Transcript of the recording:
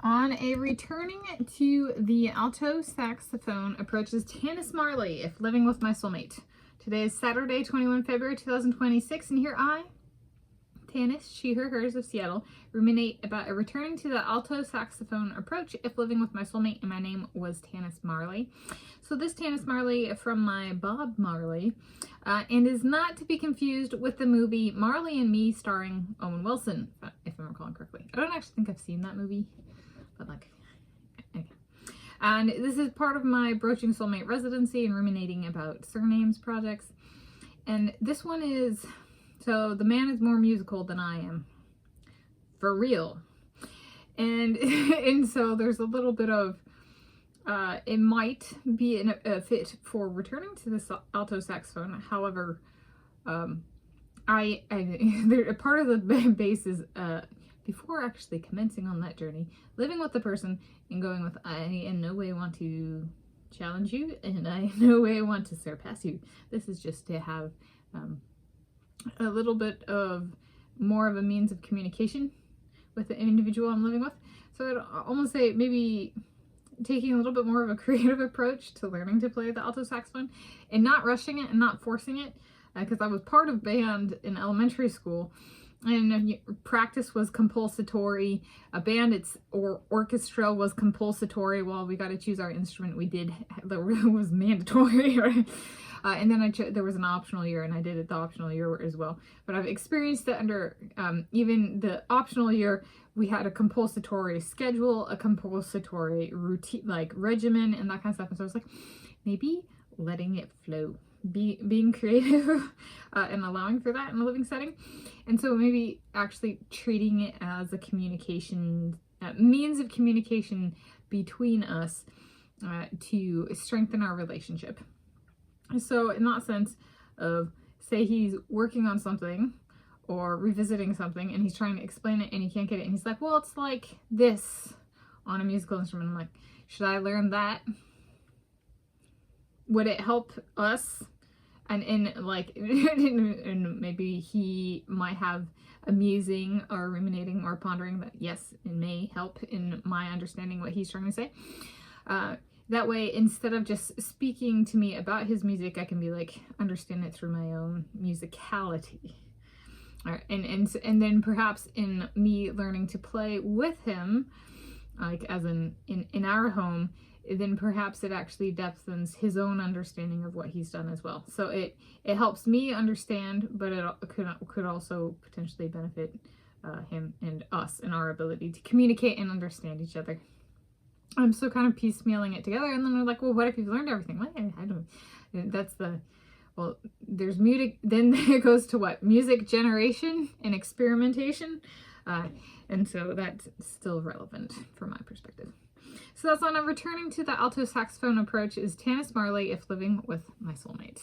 On a returning to the alto saxophone approach is Tanis Marley, If Living with My Soulmate. Today is Saturday, 21 February 2026, and here I, Tanis, she, her, hers of Seattle, ruminate about a returning to the alto saxophone approach, If Living with My Soulmate, and my name was Tanis Marley. So this Tanis Marley from my Bob Marley, and is not to be confused with the movie Marley and Me starring Owen Wilson, if I'm recalling correctly. I don't actually think I've seen that movie. But like, okay. And this is part of my Broaching Soulmate residency and ruminating about surnames projects. And this one is, so the man is more musical than I am. For real. And, and so there's a little bit of, it might be a fit for returning to this alto saxophone. However, part of the base is, before actually commencing on that journey, living with the person and going with, I in no way want to challenge you and I in no way want to surpass you. This is just to have a little bit of more of a means of communication with the individual I'm living with. So I'd almost say maybe taking a little bit more of a creative approach to learning to play the alto saxophone and not rushing it and not forcing it, because I was part of band in elementary school. And practice was compulsory. A band or orchestra was compulsory. While we got to choose our instrument, we did. That was mandatory. Right? And then there was an optional year, and I did it the optional year as well. But I've experienced it under even the optional year. We had a compulsory schedule, a compulsory routine, like regimen, and that kind of stuff. And so I was like, maybe letting it flow. Being creative and allowing for that in a living setting. And so maybe actually treating it as a communication, means of communication between us to strengthen our relationship. So in that sense of, say he's working on something or revisiting something and he's trying to explain it and he can't get it, and he's like, well, it's like this on a musical instrument. I'm like, should I learn that? Would it help us? And like, and maybe he might have a musing or ruminating or pondering that, yes, it may help in my understanding what he's trying to say. That way, instead of just speaking to me about his music, I can be like, understand it through my own musicality. All right, and then perhaps in me learning to play with him, like as in our home, then perhaps it actually depthens his own understanding of what he's done as well. So it helps me understand, but it could also potentially benefit him and us in our ability to communicate and understand each other. I'm so kind of piecemealing it together, and then they're like, well, what if you've learned everything? Well, I don't. That's the, well, there's music, then it goes to what? Music generation and experimentation. And so that's still relevant from my perspective. So that's on a returning to the alto saxophone approach is Tanis Marley, If Living with My Soulmate.